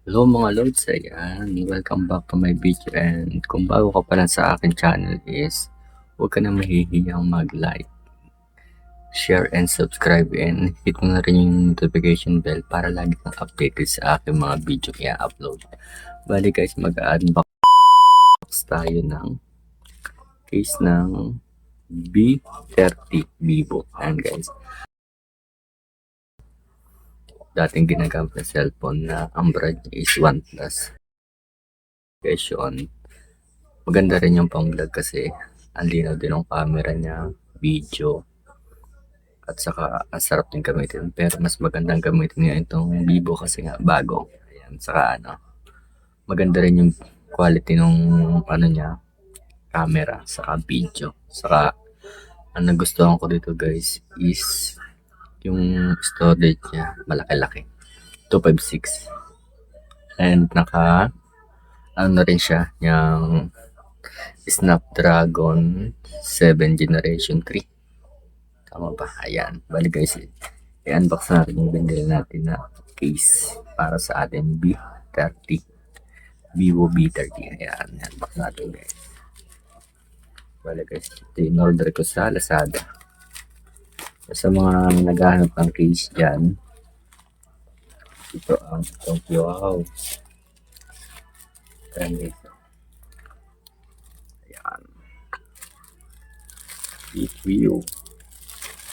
Hello mga lods, ayan, welcome back to my video, and kung bago ka pa lang sa akin channel is huwag ka na mahihiyang mag-like, share and subscribe, and hit mo na rin yung notification bell para lagi kang updated sa aking mga video i-upload. Bali guys, mag-unbox tayo ng case ng B30 Vivo. Ayan guys, dating ginagamit na cellphone na ang brand is OnePlus. Guys, yun, maganda rin yung pang vlog kasi ang linaw din ng camera niya, video, at saka ang sarap din gamitin. Pero mas magandang gamitin niya itong Vivo kasi nga bago. Ayan, saka maganda rin yung quality ng niya, camera, saka video. Saka ang nagustuhan ko dito guys is yung storage niya, malaki-laki. 256. And na rin siya, yung Snapdragon 7 Generation 3. Tama ba? Ayan. Bali guys, i-unbox natin yung binili natin na case para sa ating B30. Vivo B30. Ayan. I-unbox natin guys. Bali guys, ito yung order ko sa Lazada. Sa mga naghahanap ng case dyan, ito ang Tokyo House. Ayan guys. Ayan. Review.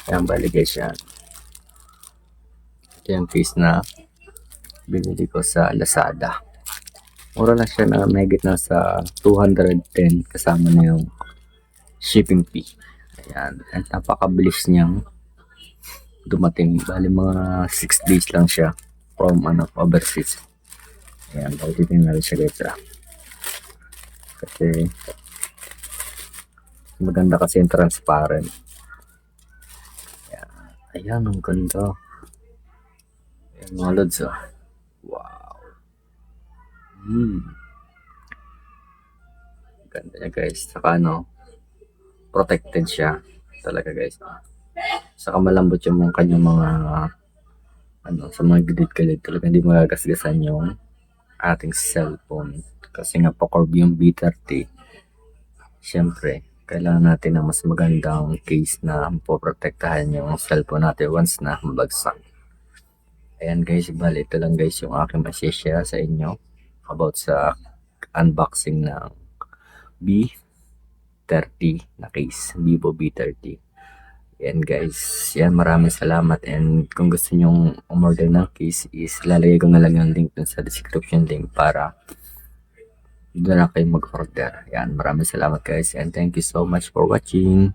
Ayan, bali guys yan. Ito yung case na binili ko sa Lazada. Mura lang siya, na may na sa 210 kasama na yung shipping fee. Ayan. At napakabilis niyang dumating. Bali mga 6 days lang siya from overseas. Ayan, bali titingnan natin siya guys. Kasi maganda kasi yung transparent. Ayan, ang ganda. Ayan mga lods, wow. Ganda niya guys. Saka protected siya talaga guys. Saka malambot yung kanyang mga sa mga gilid-gilid, talaga hindi magagasgasan yung ating cellphone. Kasi nga pa-curve yung B30. Siyempre, kailangan natin na mas magandang case na poprotektahan yung cellphone natin once na mabagsak. Ayan guys, bali ito lang guys yung aking masishare sa inyo about sa unboxing ng B30 na case, Vivo B30. Yan guys, yan, maraming salamat, and kung gusto nyong umorder ng case is lalagay ko na lang yung link dun sa description link para doon na kayo mag-order. Yan, maraming salamat guys, and thank you so much for watching.